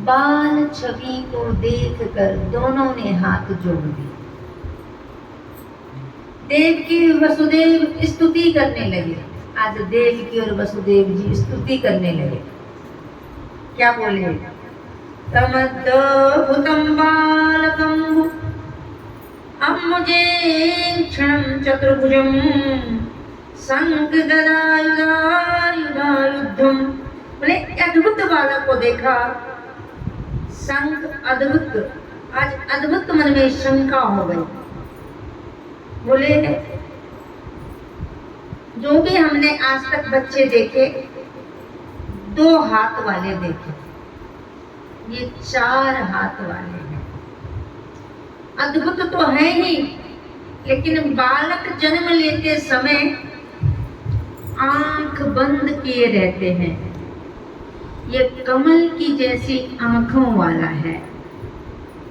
बाल छवि को देखकर दोनों ने हाथ जोड़ दिए। देवकी वसुदेव स्तुति करने लगे। आज देवकी और वसुदेव जी स्तुति करने लगे। क्या बोले? तमद्भुतं बालकं अम्मुजे क्षणं चतुर्भुजं शंख गदायुधायुधं। बोले अद्भुत बालक को देखा, शंख अद्भुत, आज अद्भुत मन में शंका हो गई। बोले जो भी हमने आज तक बच्चे देखे 2 हाथ वाले देखे, ये 4 हाथ वाले हैं। अद्भुत तो है ही, लेकिन बालक जन्म लेते समय आंख बंद किए रहते हैं। ये कमल की जैसी आंखों वाला है।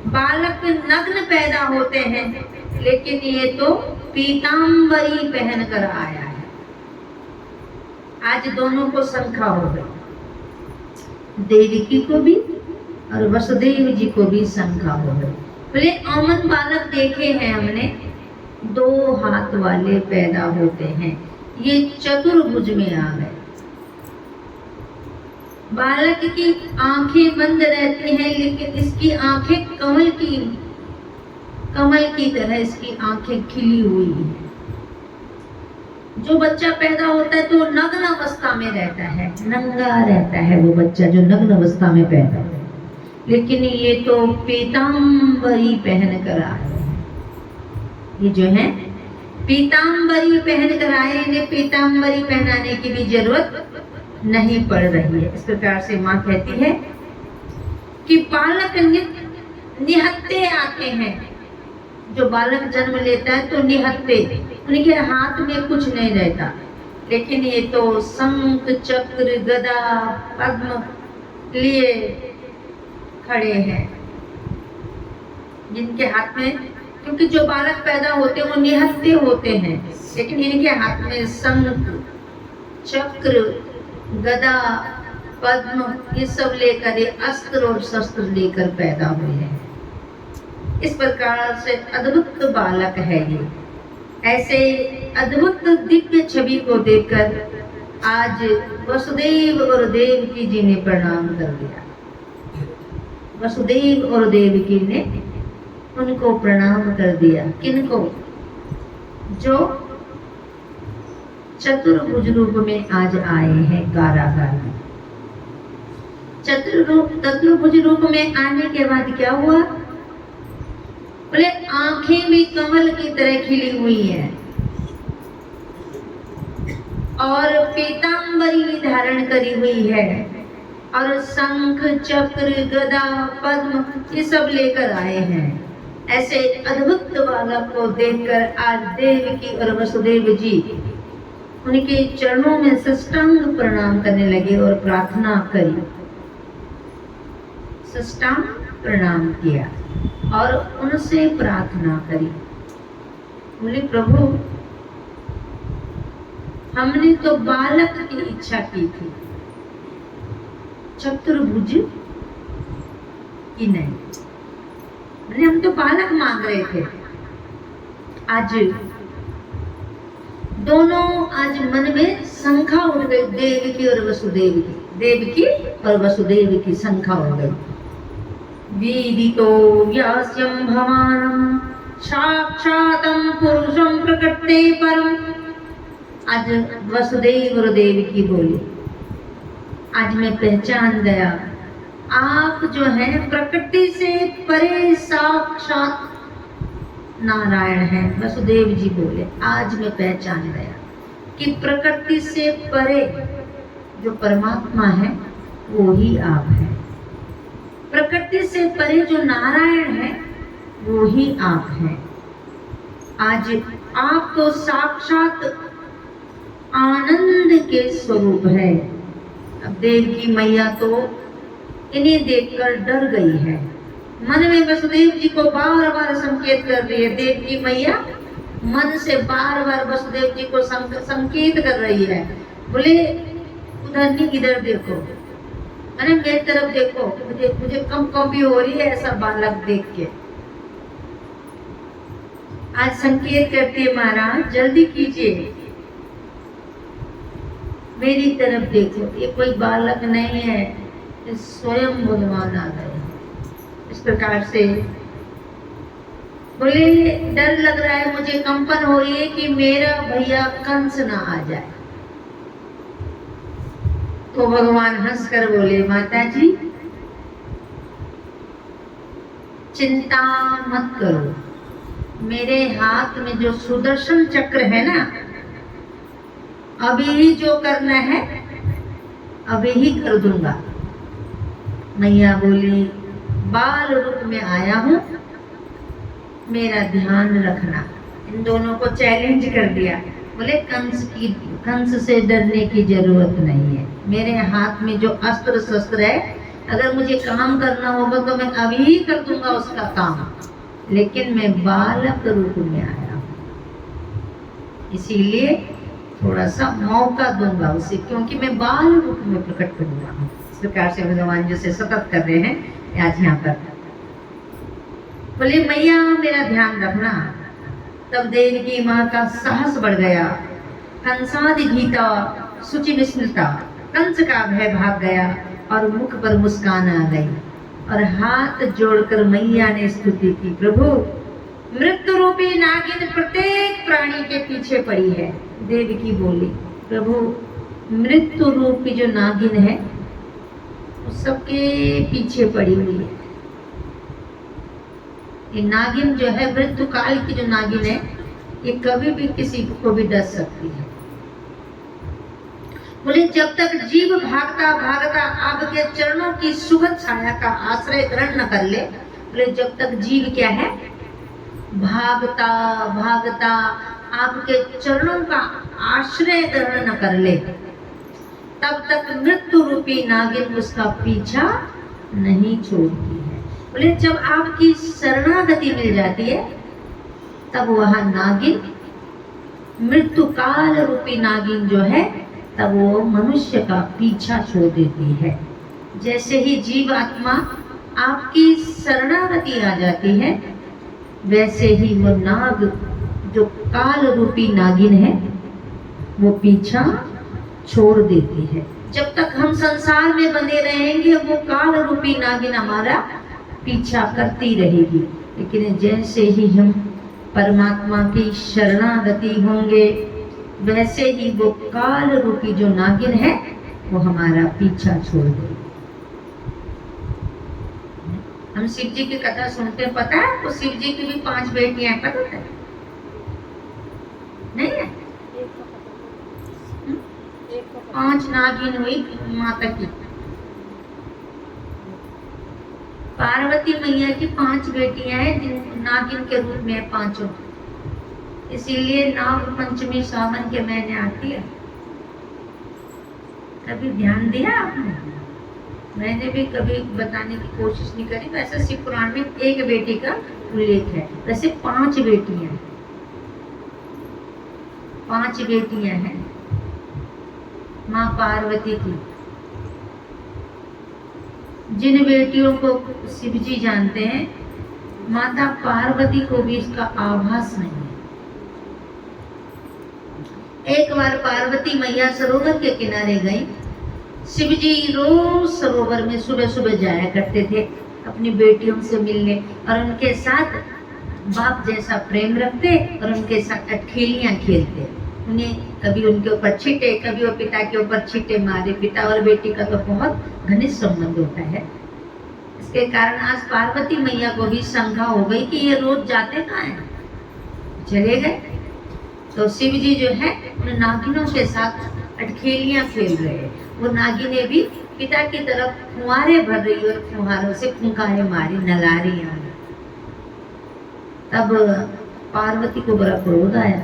बालक नग्न पैदा होते हैं, लेकिन ये तो पीतांबरी पहनकर आया है। आज दोनों को शंका हो गई, देवकी को भी और वसुदेव जी को भी शंका हो गई। बोले अमन बालक देखे हैं हमने, 2 हाथ वाले पैदा होते हैं, ये चतुर्भुज में आ गए। बालक की आंखें बंद रहती हैं, लेकिन इसकी आंखें कमल की तरह इसकी आंखें खिली हुई हैं। जो बच्चा पैदा होता है तो नग्न अवस्था में रहता है, नंगा रहता है वो बच्चा जो नग्न अवस्था में पैदा होता है, लेकिन ये तो पीतांबरी पहन कर आए हैं। ये जो है पीतांबरी पहन कर आए, इन्हें पीतांबरी पहनाने की भी जरूरत नहीं पड़ रही है। इस प्रकार से माँ कहती है कि बालक निहत्ते आते हैं। जो बालक जन्म लेता है तो निहत्ते, उनके हाथ में कुछ नहीं रहता, लेकिन ये तो शंख चक्र गदा पद्म लिए खड़े हैं जिनके हाथ में, क्योंकि जो बालक पैदा होते हैं वो निहत्ते होते हैं, लेकिन इनके हाथ में शंख चक्र गदा पद्म ये सब लेकर, ये अस्त्र और शस्त्र लेकर पैदा हुए हैं। इस प्रकार से अद्भुत बालक है ये। ऐसे अद्भुत दिव्य छवि को देखकर आज वसुदेव और देवकी जी ने प्रणाम कर दिया। वसुदेव और देवकी ने उनको प्रणाम कर दिया। किनको? जो चतुर्भुज रूप में आज आए हैं कारागार में। चतुर्भुज रूप में आने के बाद क्या हुआ? बोले आंखें भी कमल की तरह खिली हुई है और पीतांबरी धारण करी हुई है, और शंख चक्र गदा पद्म ये सब लेकर आए हैं। ऐसे अद्भुत बालक को देखकर आज देवकी और वसुदेव जी उनके चरणों में साष्टांग प्रणाम करने लगे और प्रार्थना करी। साष्टांग प्रणाम किया और उनसे प्रार्थना करी। बोले प्रभु, हमने तो बालक की इच्छा की थी, चतुर्भुज की नहीं। हम तो बालक मांग रहे थे। आज दोनों मन में शंका उठ गई, देवकी और वसुदेव की, देवकी और वसुदेव की शंका हो गई। विदितो व्यास्यं भवानं साक्षातं पुरुषं प्रकृते परम। आज वसुदेव और देवकी बोली, आज मैं पहचान गया, आप जो है प्रकृति से परे साक्षात नारायण हैं। वसुदेव जी बोले, आज मैं पहचान गया कि प्रकृति से परे जो परमात्मा है वो ही आप हैं। प्रकृति से परे जो नारायण है वो ही आप हैं। आज आप तो साक्षात आनंद के स्वरूप है। अब देवकी मैया तो इन्हें देखकर डर गई है, मन में वसुदेव जी को बार बार संकेत कर रही है। देवकी मैया मन से बार बार वसुदेव जी को संकेत कर रही है। बोले उधर नहीं, इधर देखो। मैंने मेरी तरफ देखो, मुझे मुझे कम कॉपी हो रही है ऐसा बालक देख के। आज संकेत करती है महाराज जल्दी कीजिए, मेरी तरफ देखो, ये कोई बालक नहीं है, ये स्वयं भगवान आ गए। इस प्रकार से बोले डर लग रहा है, मुझे कंपन हो रही है कि मेरा भैया कंस ना आ जाए। तो भगवान हंसकर बोले माता जी चिंता मत करो, मेरे हाथ में जो सुदर्शन चक्र है ना, अभी ही जो करना है अभी ही कर दूंगा। मैया बोली बाल रूप में आया हूं, मेरा ध्यान रखना। इन दोनों को चैलेंज कर दिया। बोले कंस से डरने की जरूरत नहीं है, मेरे हाथ में जो अस्त्र शस्त्र है, अगर मुझे काम करना होगा तो मैं अभी ही कर दूंगा उसका काम, लेकिन मैं बालक रूप में आया हूं, इसीलिए थोड़ा सा मौका दूंगा उसे, क्योंकि मैं बाल रूप में प्रकट करूंगा। इस प्रकार से भगवान जैसे सतत कर रहे हैं आज यहाँ पर। बोले मैया मेरा ध्यान रखना। तब देवकी माँ का साहस बढ़ गया, कंसादि भीता शुचि विस्मृता, कंस का भय भाग गया और मुख पर मुस्कान आ गई और हाथ जोड़कर मैया ने स्तुति की, प्रभु मृत्यु रूपी नागिन प्रत्येक प्राणी के पीछे पड़ी है। देवकी बोली प्रभु मृत्यु रूपी जो नागिन है वो सबके पीछे पड़ी हुई है। ये नागिन जो है, मृत्यु काल की जो नागिन है, ये कभी भी किसी को भी डस सकती है। बोले जब तक जीव भागता भागता आपके चरणों की सुगंध छाया का आश्रय ग्रहण न कर ले, बोले जब तक जीव क्या है, भागता भागता आपके चरणों का आश्रय ग्रहण न कर ले, तब तक मृत्यु रूपी नागिन उसका पीछा नहीं छोड़ती है। बोले जब आपकी शरणागति मिल जाती है, तब वह नागिन, मृत्यु काल रूपी नागिन जो है, तब वो मनुष्य का पीछा छोड़ देती है। जैसे ही जीव आत्मा आपकी शरणागति आ जाती है, वैसे ही वो नाग जो काल रूपी नागिन है, वो पीछा छोड़ देती है। जब तक हम संसार में बने रहेंगे, वो काल रूपी नागिन हमारा पीछा करती रहेगी। लेकिन जैसे ही हम परमात्मा की शरणागति होंगे, वैसे ही वो काल रूपी जो नागिन है, वो हमारा पीछा छोड़ देगी। हम शिव जी की कथा सुनते हैं, पता है तो शिव जी की भी 5 बेटियां हैं, पता है नहीं है? 5 नागिन हुई माता की। पार्वती मैया की 5 बेटियां हैं, जिन नागिन के रूप में है 5, इसीलिए नाग पंचमी सावन के महीने आती है। कभी ध्यान दिया आपने? मैंने भी कभी बताने की कोशिश नहीं करी। वैसे शिव पुराण में 1 बेटी का उल्लेख है, वैसे 5 बेटियां, 5 बेटियां हैं माँ पार्वती की। जिन बेटियों को शिव जी जानते हैं, माता पार्वती को भी इसका आभास नहीं है। एक बार पार्वती मैया सरोवर के किनारे गई। शिव जी रोज सरोवर में सुबह सुबह जाया करते थे अपनी बेटियों से मिलने, और उनके साथ बाप जैसा प्रेम रखते और उनके साथ अटखेलियां खेलते। उन्हें कभी उनके ऊपर छींटे, कभी वो पिता के ऊपर छींटे मारे। पिता और बेटी का तो बहुत घनिष्ठ संबंध होता है। इसके कारण आज पार्वती मैया को भी शंका हो गई कि ये रोज जाते कहाँ हैं। चले गए तो शिव जी जो है उन नागिनों के साथ अटखेलियां खेल रहे हैं। वो नागिनें भी पिता की तरफ फुहारे भर रही और फुहारों से फुंकारे मारी, नलारी आ रही। तब पार्वती को बड़ा क्रोध आया,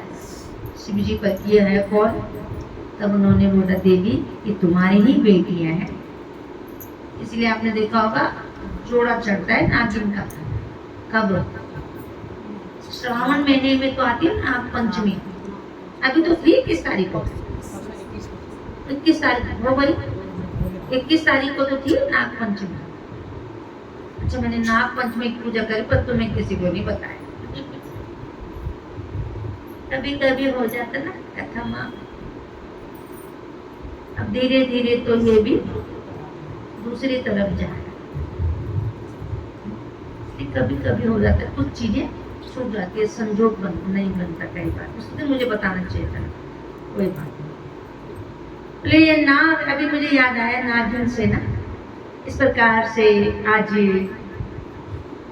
शिव जी पर ये है कौन? तब उन्होंने बोला देवी ये तुम्हारी ही बेटियां हैं। इसलिए आपने देखा होगा जोड़ा चढ़ता है नागिन का। कब? श्रावण महीने में तो आती है नाग पंचमी। अभी तो थी 21 तारीख को, 21 तारीख हो गई। 21 तारीख को तो थी नाग पंचमी। अच्छा, मैंने नाग पंचमी की पूजा करी पर तुम्हें किसी को नहीं बताया। कभी कभी हो जाता ना कथा माँ। अब धीरे धीरे तो ये भी दूसरी तरफ जा रहा है। कभी कभी हो जाता है, कुछ चीजें छूट जाती है, संजोग नहीं बनता कई बार। उस दिन मुझे बताना चाहिए था, कोई बात नहीं। ये नाग, अभी मुझे याद आया नागिन से ना, इस प्रकार से आज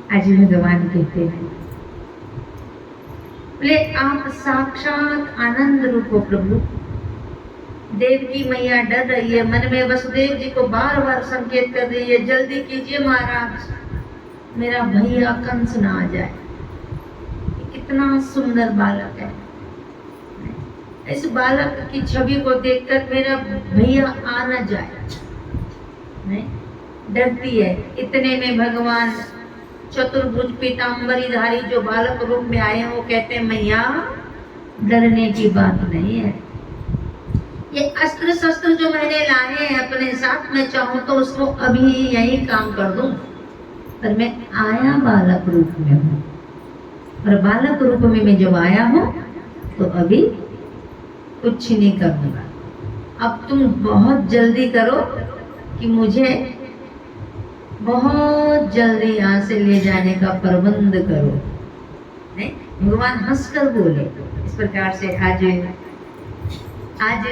भगवान कहते हैं, बोले आप साक्षात आनंद रूप हो प्रभु। देवकी मैया डर रही है, मन में वसुदेव जी को बार बार संकेत कर रही है, जल्दी कीजिए महाराज, मेरा भैया कंस ना आ जाए। कितना सुंदर बालक है, इस बालक की छवि को देखकर मेरा भैया आ न जाए, नहीं डरती है। इतने में भगवान चतुर्भुज पीताम्बरीधारी जो बालक रूप में आए हैं, वो कहते हैं मैया डरने की बात नहीं है, ये अस्त्र शस्त्र जो मैंने लाए हैं अपने साथ, में चाहूं तो उसको अभी यही काम कर दूं, पर मैं आया बालक रूप में हूँ, और बालक रूप में मैं जब आया हूँ तो अभी कुछ नहीं करूंगा। अब तुम बहुत जल्दी करो कि मुझे बहुत जल्दी यहाँ से ले जाने का प्रबंध करो। नहीं, भगवान हंसकर बोले इस प्रकार से। आज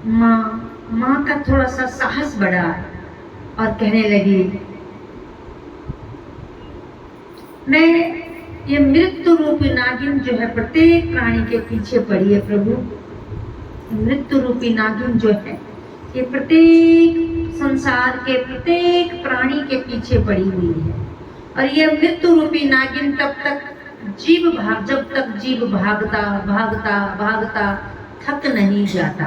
माँ का थोड़ा सा साहस बढ़ा और कहने लगी, मैं ये मृत्यु रूपी नागिन जो है प्रत्येक प्राणी के पीछे पड़ी है प्रभु। मृत्यु रूपी नागिन जो है ये प्रत्येक संसार के प्रत्येक प्राणी के पीछे पड़ी हुई है, और ये मृत्यु रूपी नागिन जब तक जीव भागता भागता भागता थक नहीं जाता,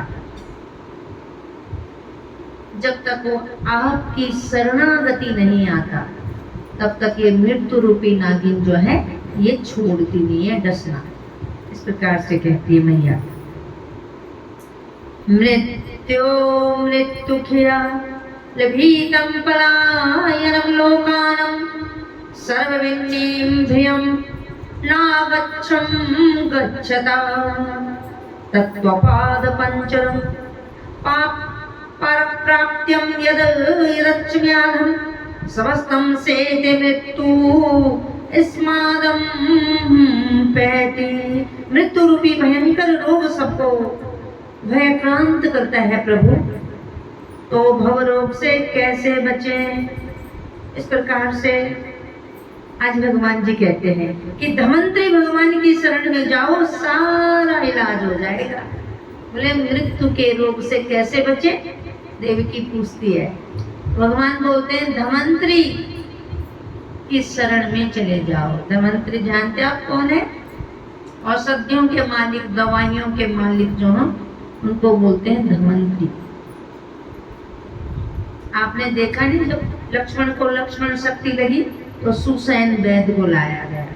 जब तक वो आपकी शरणागति नहीं आता, तब तक ये मृत्यु रूपी नागिन जो है ये छोड़ती नहीं है डसना। इस प्रकार से कहती है मैया, मृत्युखिया लभीतं पलायनं लोकानं सर्वविघ्नं भयं नागच्छं गच्छता तत्त्वपादपञ्चरं परप्राप्त्यं यदच्म्याहं समस्तं सेते मृत्यु स्मादं पैति। मृत्यु रूपी भयंकर रोग सबको भयक्रांत करता है प्रभु, तो भव रोग से कैसे बचें। इस प्रकार से आज भगवान जी कहते हैं कि धमंत्री भगवान की शरण में जाओ, सारा इलाज हो जाएगा। बोले मृत्यु के रोग से कैसे बचे, देवकी पूछती है। भगवान बोलते हैं धमंत्री की शरण में चले जाओ। धमंत्री जानते आप कौन है? औषधियों के मालिक, दवाइयों के मालिक जो हैं उनको बोलते हैं धमंत्री। आपने देखा नहीं, जब लक्ष्मण को लक्ष्मण शक्ति लगी तो सुसैन वैद्य को लाया गया,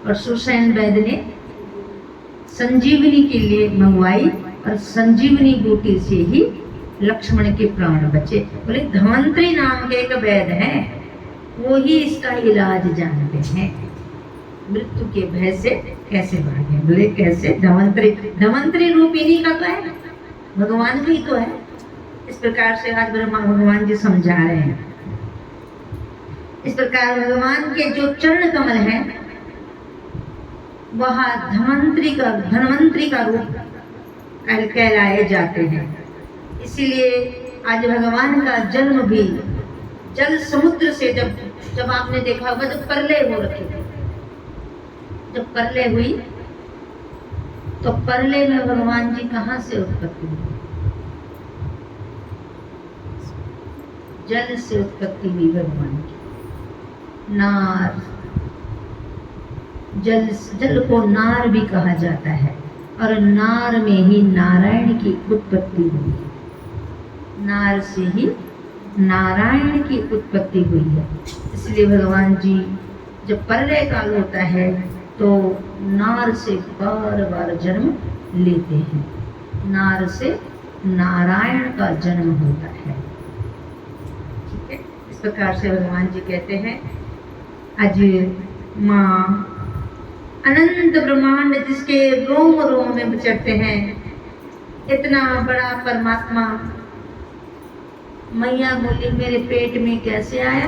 और सुसैन वैद्य ने संजीवनी के लिए मंगवाई, और संजीवनी बूटी से ही लक्ष्मण के प्राण बचे। बोले धमंत्री नाम के एक वैद्य है, वो ही इसका इलाज जानते हैं, मृत्यु के भय से कैसे भागे। बोले कैसे? धमंत्री रूपिणी का तो है, भगवान भी तो है। इस प्रकार से आज ब्रह्मा भगवान जी समझा रहे हैं। इस प्रकार भगवान के जो चरण कमल है वह धन्वंतरी का रूप कहलाए जाते हैं। इसीलिए आज भगवान का जन्म भी जल समुद्र से, जब आपने देखा होगा जब प्रलय हो रखे थे, जब प्रलय हुई तो प्रलय में भगवान जी कहाँ से उत्पत्ति हुई? जल से उत्पत्ति हुई भगवान की। नार, जल को नार भी कहा जाता है, और नार में ही नारायण की उत्पत्ति हुई है। नार से ही नारायण की उत्पत्ति हुई है। इसलिए भगवान जी जब प्रलय काल होता है तो नार से बार बार जन्म लेते हैं। नार से नारायण का जन्म होता है। इस प्रकार से भगवान जी कहते हैं, आज माँ अनंत ब्रह्मांड जिसके रोम रोम में विचरते हैं, इतना बड़ा परमात्मा, मैया बोली मेरे पेट में कैसे आया?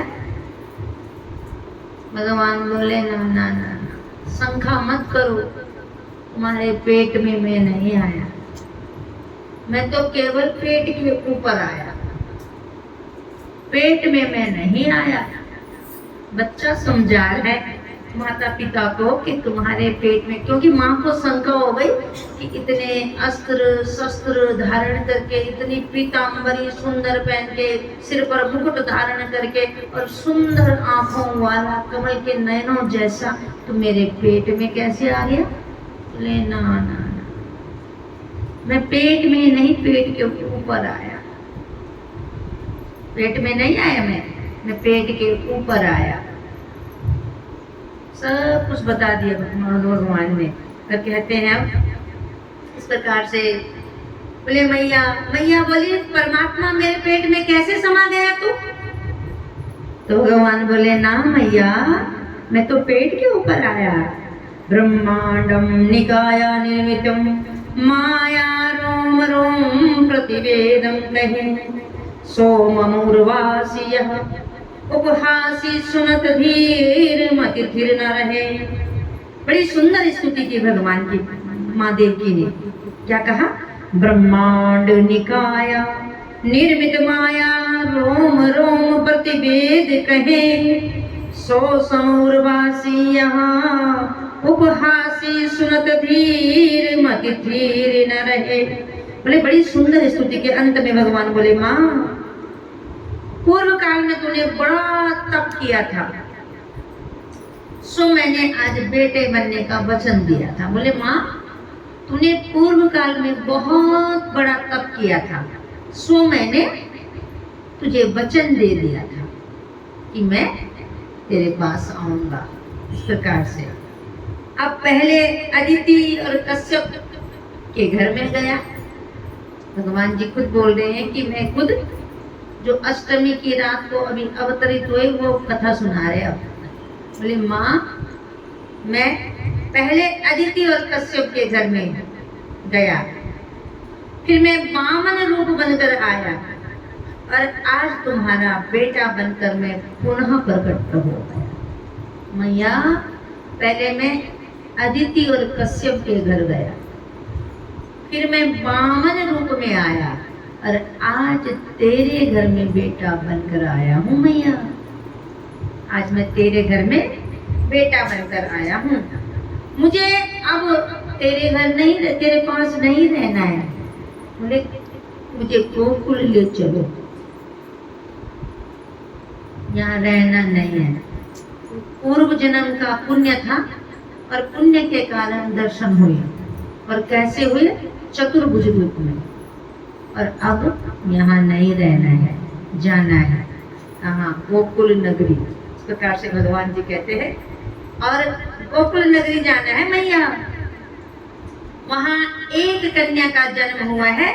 भगवान बोले ना ना ना, शंका मत करो, तुम्हारे पेट में मैं नहीं आया, मैं तो केवल पेट के ऊपर आया, पेट में मैं नहीं आया। बच्चा समझा है माता पिता को कि तुम्हारे पेट में, क्योंकि माँ को शंका हो गई कि इतने अस्त्र शस्त्र धारण करके, इतनी पीताम्बरी सुंदर पहन के, सिर पर मुकुट धारण करके और सुंदर आंखों वाला कमल के नयनों जैसा, तो मेरे पेट में कैसे आ गया? बोले ना ना ना, मैं पेट में नहीं, पेट के ऊपर आया, पेट में नहीं आया, मैं पेट के ऊपर आया। सब कुछ बता दिया भगवान ने। तो कहते हैं इस प्रकार से, बोले मैया, मैया बोली परमात्मा मेरे पेट में कैसे समा गया तू? तो भगवान बोले ना मैया, मैं तो पेट के ऊपर आया। ब्रह्मांडम निकाया निर्मितम माया रोम रोम प्रतिवेदम कहे, सोममुर्वासी यह उपहासी सुनत धीर मति थिर न रहे। बड़ी सुंदर स्तुति की भगवान की, माँ देवकी ने क्या कहा? ब्रह्मांड निकाया निर्मित माया रोम रोम प्रतिवेद कहे, सो समूर्वासी यहाँ उपहासी सुनत धीर मति थिर न रहे। बोले बड़ी सुंदर स्तुति के अंत में भगवान बोले, माँ पूर्व काल में तूने बड़ा तप किया था, सो मैंने आज बेटे बनने का वचन दिया था। बोले माँ तूने पूर्व काल में बहुत बड़ा तप किया था, सो मैंने तुझे वचन दे दिया था कि मैं तेरे पास आऊंगा। इस प्रकार से अब पहले अदिति और कश्यप के घर में गया। भगवान जी खुद बोल रहे हैं कि मैं खुद जो अष्टमी की रात को अभी अवतरित हुए वो कथा सुना रहे। अब बोले माँ मैं पहले अदिति और कश्यप के घर में गया, फिर मैं वामन रूप बनकर आया और आज तुम्हारा बेटा बनकर मैं पुनः प्रकट हो गया। मैया पहले मैं अदिति और कश्यप के घर गया, फिर मैं वामन रूप में आया और आज तेरे घर में बेटा बनकर आया हूँ। मैया आज मैं तेरे घर में बेटा बनकर आया हूँ। मुझे अब तेरे घर नहीं, तेरे पास नहीं रहना है। बोले मुझे गोकुल ले चलो, यहाँ रहना नहीं है। पूर्व जन्म का पुण्य था और पुण्य के कारण दर्शन हुए, और कैसे हुए? चतुर्भुज रूप में। और अब यहाँ नहीं रहना है, जाना है कहाँ? गोकुल नगरी। इस प्रकार से भगवान जी कहते हैं और गोकुल नगरी जाना है मैया। वहाँ एक कन्या का जन्म हुआ है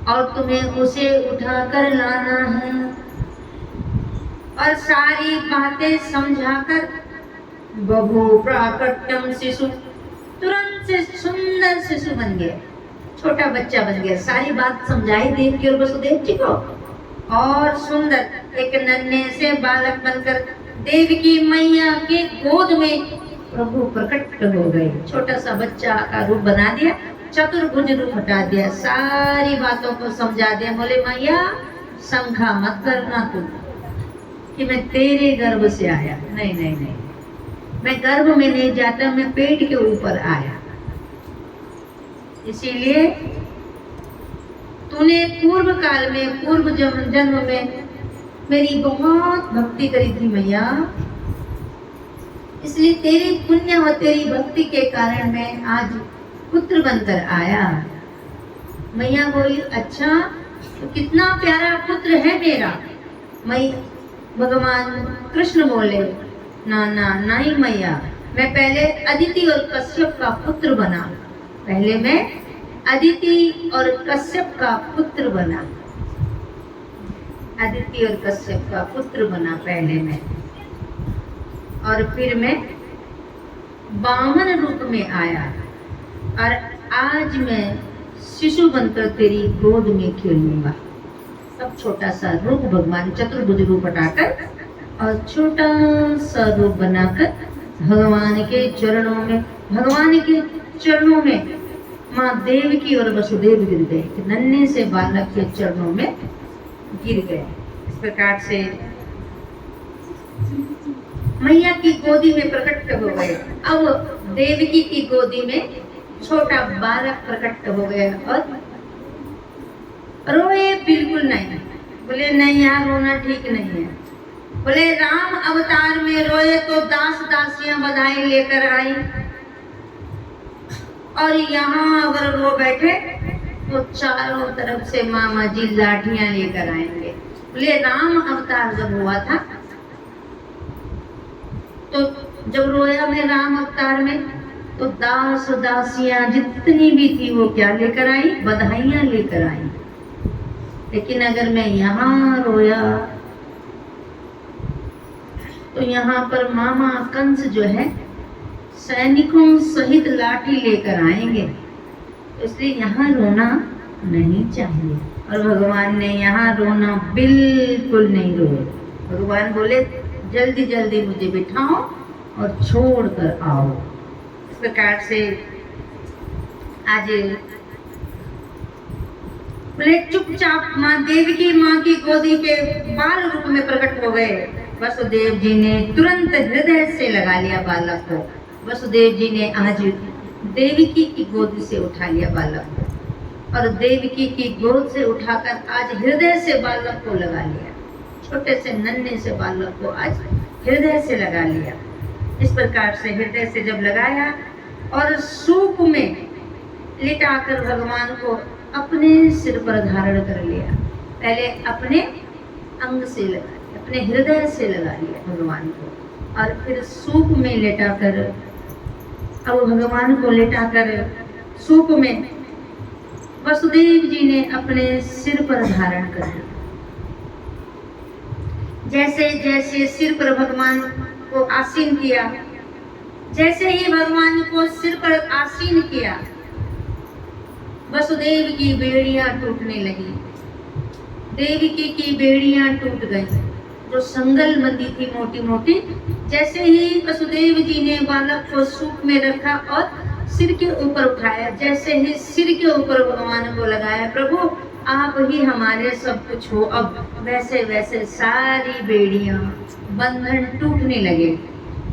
और तुम्हें उसे उठाकर लाना है और सारी बातें समझाकर, बभू प्राकट्यम शिशु, तुरंत से सुंदर शिशु बन गया, छोटा बच्चा बन गया। सारी बात समझाई देवकी और वसुदेव जी को, और सुंदर एक नन्हे से बालक बनकर देवकी मैया के गोद में प्रभु प्रकट हो गए। छोटा सा बच्चा का रूप बना दिया, चतुर्भुज रूप हटा दिया, सारी बातों को समझा दिया। बोले मैया शंका मत करना तू कि मैं तेरे गर्भ से आया। नहीं नहीं नहीं, मैं गर्भ में नहीं जाता, मैं पेट के ऊपर आया। इसीलिए तूने पूर्व काल में, पूर्व जन्म में मेरी बहुत भक्ति करी थी मैया, इसलिए तेरी पुण्य और तेरी भक्ति के कारण मैं आज पुत्र बनकर आया। मैया बोली अच्छा तो कितना प्यारा पुत्र है मेरा। मैं भगवान कृष्ण बोले ना ना नहीं मैया, मैं पहले अदिति और कश्यप का पुत्र बना, पहले मैं अदिति और कश्यप का पुत्र बना। अदिति और कश्यप का पुत्र बना पहले मैं, और फिर मैं वामन रूप में आया, और आज मैं शिशु बनकर तेरी गोद में खेलूंगा। तब छोटा सा रूप भगवान चतुर्भुज रूप हटाकर और छोटा सा रूप बनाकर भगवान के चरणों में माँ देवकी और वसुदेव गिर गए, नन्हे से बालक के चरणों में गिर गए। इस प्रकार से मैया की गोदी में प्रकट हो गए। अब देवकी की गोदी में छोटा बालक प्रकट हो गया और रोए बिल्कुल नहीं। बोले नहीं, यहाँ रोना ठीक नहीं है। बोले राम अवतार में रोए तो दास दासियां बधाई लेकर आई, और यहाँ अगर रो बैठे तो चारों तरफ से मामा जी लाठियां लेकर आएंगे। बोले राम अवतार जब हुआ था तो जब रोया मैं राम अवतार में, तो दास दासियां जितनी भी थी वो क्या लेकर आई? बधाइयां लेकर आई। लेकिन अगर मैं यहाँ रोया तो यहाँ पर मामा कंस जो है सैनिकों सहित लाठी लेकर आएंगे, इसलिए यहाँ रोना नहीं चाहिए। और भगवान ने यहाँ रोना बिल्कुल नहीं रोए। भगवान बोले जल्दी जल्दी मुझे बिठाओ और छोड़ कर आओ। इस प्रकार से आज बोले चुपचाप माँ देवकी माँ की गोदी के बाल रूप में प्रकट हो गए। वसुदेव जी ने तुरंत हृदय से लगा लिया बालक को। वसुदेव जी ने आज देवकी की गोद से उठा लिया बालक को, और देवकी की गोद से उठाकर आज हृदय से बालक को लगा लिया। छोटे से नन्हे से बालक को आज हृदय से लगा लिया। इस प्रकार से हृदय से जब लगाया और सूप में लिटाकर भगवान को अपने सिर पर धारण कर लिया। पहले अपने अंग से लगा लिया, अपने हृदय से लगा लिया भगवान को, और फिर सूप में लेटाकर, अब भगवान को लेटाकर सूप में वसुदेव जी ने अपने सिर पर धारण कर लिया। जैसे जैसे सिर पर भगवान को आसीन किया, जैसे ही भगवान को सिर पर आसीन किया, वसुदेव की बेड़ियां टूटने लगी। देवकी की बेड़ियां टूट गई, जो संगल बंदी थी मोटी मोटी। जैसे ही वसुदेव जी ने बालक को सूप में रखा और सिर के ऊपर उठाया, जैसे ही सिर के ऊपर भगवान को लगाया, प्रभु आप ही हमारे सब कुछ हो, अब वैसे वैसे सारी बेड़ियां बंधन टूटने लगे,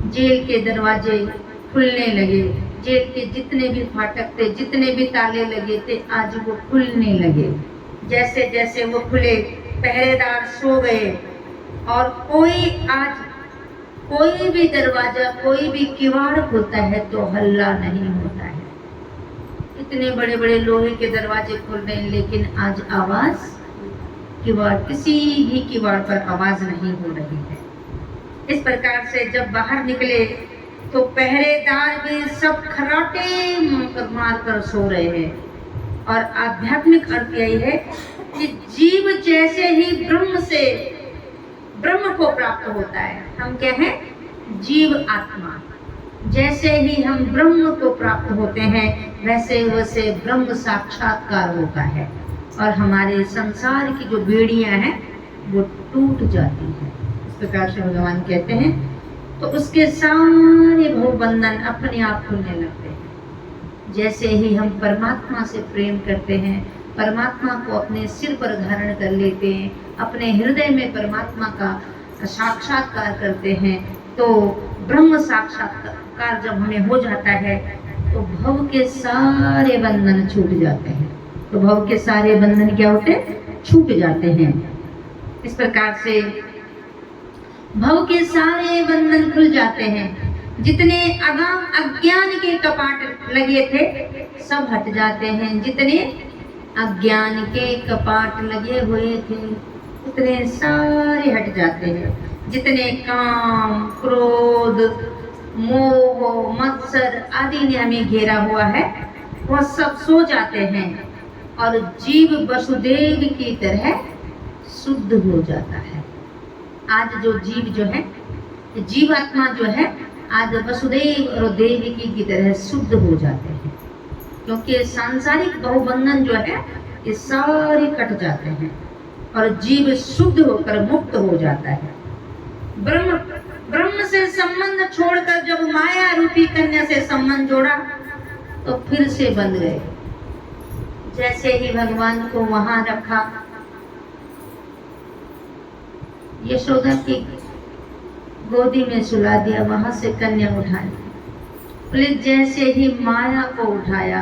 जेल के दरवाजे खुलने लगे, जेल के जितने भी फाटक थे, जितने भी ताले लगे थे, आज वो खुलने लगे। जैसे जैसे वो खुले, पहरेदार सो गए, और कोई भी दरवाजा, कोई भी किवाड़ खुलता है तो हल्ला नहीं होता है। इतने बड़े बड़े लोहे के दरवाजे खुल रहे हैं, लेकिन आज आवाज, किवाड़, किसी भी किवाड़ पर आवाज नहीं हो रही है। इस प्रकार से जब बाहर निकले तो पहरेदार भी सब खराटे मार कर सो रहे हैं। और आध्यात्मिक अर्थ यही है कि जीव जैसे ही ब्रह्म को प्राप्त होता है, हम क्या हैं? जीव आत्मा। जैसे ही हम ब्रह्म को प्राप्त होते हैं, वैसे वैसे ब्रह्म साक्षात्कार होता है, और हमारे संसार की जो बेड़ियां हैं वो टूट जाती हैं। इस प्रकार से भगवान कहते हैं, तो उसके सारे भवबंधन अपने आप खुलने लगते हैं। जैसे ही हम परमात्मा से प्रेम करते हैं, परमात्मा को अपने सिर पर धारण कर लेते हैं, अपने हृदय में परमात्मा का साक्षात्कार करते हैं, तो ब्रह्म साक्षात्कार जब हमें हो जाता है तो भव के सारे बंधन छूट जाते हैं। तो भव के सारे बंधन क्या होते हैं? छूट जाते हैं। इस प्रकार से भव के सारे बंधन खुल जाते हैं। जितने अज्ञान के कपाट लगे थे सब हट जाते हैं। जितने अज्ञान के कपाट लगे हुए थे उतने सारे हट जाते हैं। जितने काम, क्रोध, मोह, मत्सर आदि ने हमें घेरा हुआ है वह सब सो जाते हैं, और जीव वसुदेव की तरह शुद्ध हो जाता है। आज जो जीव जो है, जीवात्मा जो है, आज वसुदेव और देवकी की तरह शुद्ध हो जाते हैं, क्योंकि सांसारिक बहुबंधन जो है ये सारे कट जाते हैं और जीव शुद्ध होकर मुक्त हो जाता है। ब्रह्म से संबंध छोड़कर जब माया रूपी कन्या से संबंध जोड़ा तो फिर से बंध गए। जैसे ही भगवान को वहां रखा, यशोदा की गोदी में सुला दिया, वहां से कन्या उठाई, फिर जैसे ही माया को उठाया,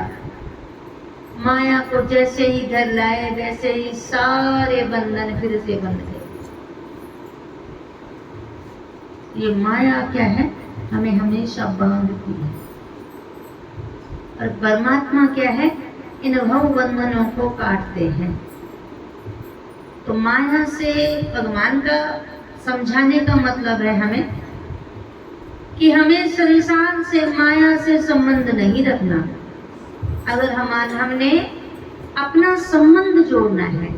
माया को जैसे ही घर लाए, वैसे ही सारे बंधन फिर से बंध गए। ये माया क्या है? हमें हमेशा बांधती है। और परमात्मा क्या है? इन भव बंधनों को काटते हैं। तो माया से भगवान का समझाने का मतलब है हमें कि हमें संसार से, माया से संबंध नहीं रखना। अगर हमने अपना संबंध जोड़ना है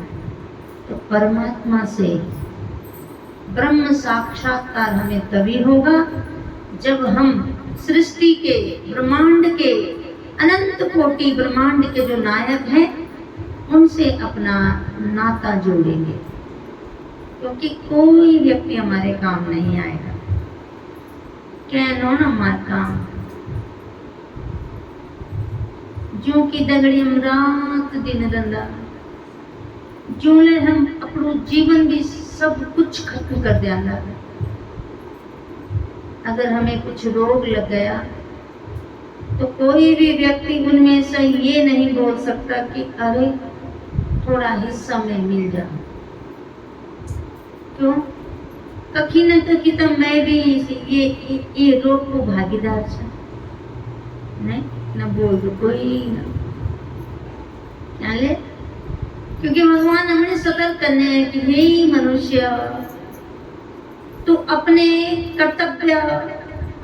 तो परमात्मा से। ब्रह्म साक्षात्कार हमें तभी होगा जब हम सृष्टि के, ब्रह्मांड के, अनंत कोटि ब्रह्मांड के जो नायक हैं उनसे अपना नाता जोड़ेंगे, क्योंकि कोई व्यक्ति हमारे काम नहीं आएगा। कैनो न हमार काम जो कि दगड़ी रात दिन धंधा जो ले हम अपनो जीवन भी सब कुछ खत्म कर देंगे। अगर हमें कुछ रोग लग गया तो कोई भी व्यक्ति उनमें से ये नहीं बोल सकता कि अरे थोड़ा हिस्सा में मिल जाए। क्यों? कहीं न कहीं तो मैं भी ये रोग को भागीदार छा नहीं न बोल दो कोई न क्या ले, क्योंकि भगवान हमें सतर्क करने हैं कि हे मनुष्य, तू अपने कर्तव्य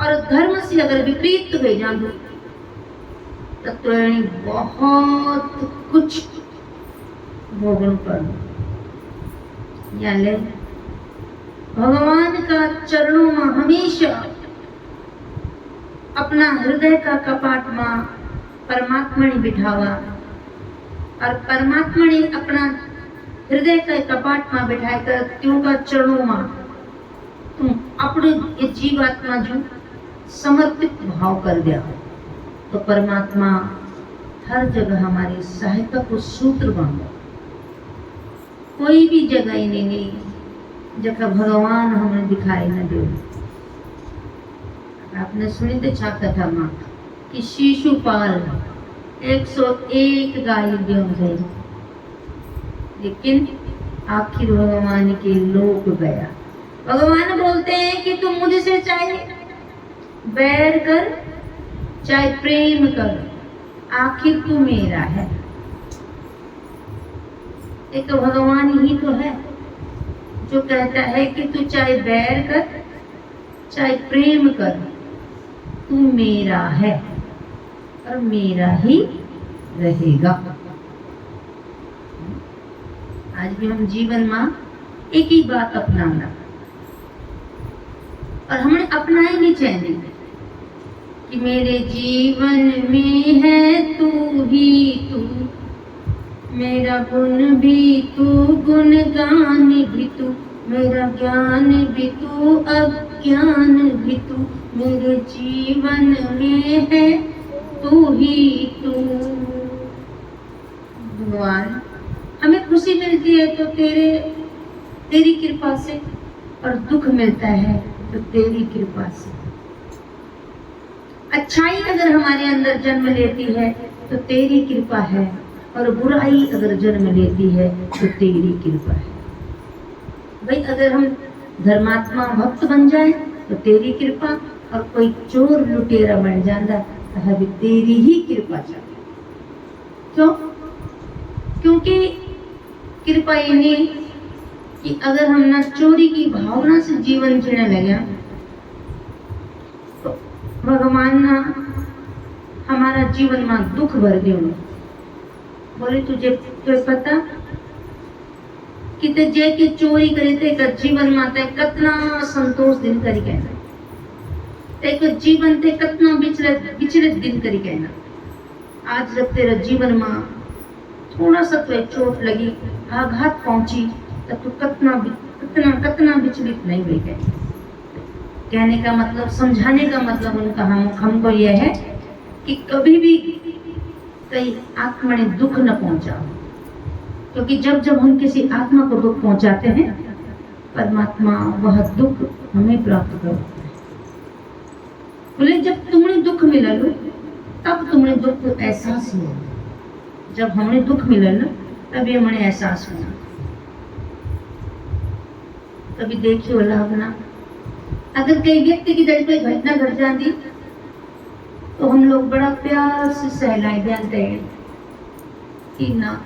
और धर्म से अगर विपरीत हो जाए तो तुम्हें बहुत कुछ भोगन पड़ो। यानी भगवान का चरणों में हमेशा अपना हृदय का कपाट में परमात्मा ने बिठावा और परमात्मा ने अपना हृदय के कपाट में बैठाए कर त्यों का चरणों में तुम अपने ये जीवात्मा जो समर्पित भाव कर दिया हो तो परमात्मा हर जगह हमारी सहायता को सूत्र बन। कोई भी जगह ही नहीं जगह भगवान हमें दिखाई न दे। आपने सुनी तो छा कथा मां कि शिशुपाल 101 गाय दे गए, लेकिन आखिर भगवान के लोक गया। भगवान बोलते हैं कि तुम मुझसे चाहे बैर कर चाहे प्रेम कर, आखिर तू मेरा है। एक भगवान ही तो है जो कहता है कि तू चाहे बैर कर चाहे प्रेम कर, तू मेरा है और मेरा ही रहेगा। आज भी हम जीवन में एक ही बात अपनाना और हमने अपना ही नहीं चाहिए कि मेरे जीवन में है तू ही तू, मेरा गुण भी तू, गुणगान भी तू, मेरा ज्ञान भी तू, अज्ञान भी तू, मेरे जीवन में है तू ही तू। भगवान हमें खुशी मिलती है तो तेरी कृपा से, और दुख मिलता है तो तेरी कृपा से। अच्छाई अगर हमारे अंदर जन्म लेती है तो तेरी कृपा है, और बुराई अगर जन्म लेती है तो तेरी कृपा है। भाई अगर हम धर्मात्मा भक्त बन जाए तो तेरी कृपा, और कोई चोर लुटेरा बन जाता तो हमें तेरी ही कृपा चाहिए। क्यों? क्योंकि कृपा ये नहीं कि अगर हम ना चोरी की भावना से जीवन जीने लगे तो भगवान ना हमारा जीवन में दुख भर दे। बोले तुझे पता कि ते जे की चोरी करे ते का जीवन माते कितना संतोष दिन करी कहना, ते को जीवन ते कितना विचलित दिन करी कहना। आज जब तेरा जीवन में थोड़ा सा तो चोट लगी, आघात पहुंची, तो तू कितना कितना कितना विचलित नहीं हुई कहना। कहने का मतलब, समझाने का मतलब उनका हमको यह है कि कभी भी कहीं आत्मा ने दुख न पहुंचाओ, क्योंकि जब जब हम किसी आत्मा को दुख पहुंचाते हैं, परमात्मा वह दुख हमें प्राप्त करता है। बोले जब तुम्हें दुख मिला लो, तब तुम्हें दुख को एहसास हुआ। जब हमें दुख मिला ना, तभी हमें एहसास हुआ। कभी देखियो लाभना, अगर कई व्यक्ति की जब कोई घटना घट जाती, तो हम लोग बड़ा प्यार से सहलाए देते हैं कि ना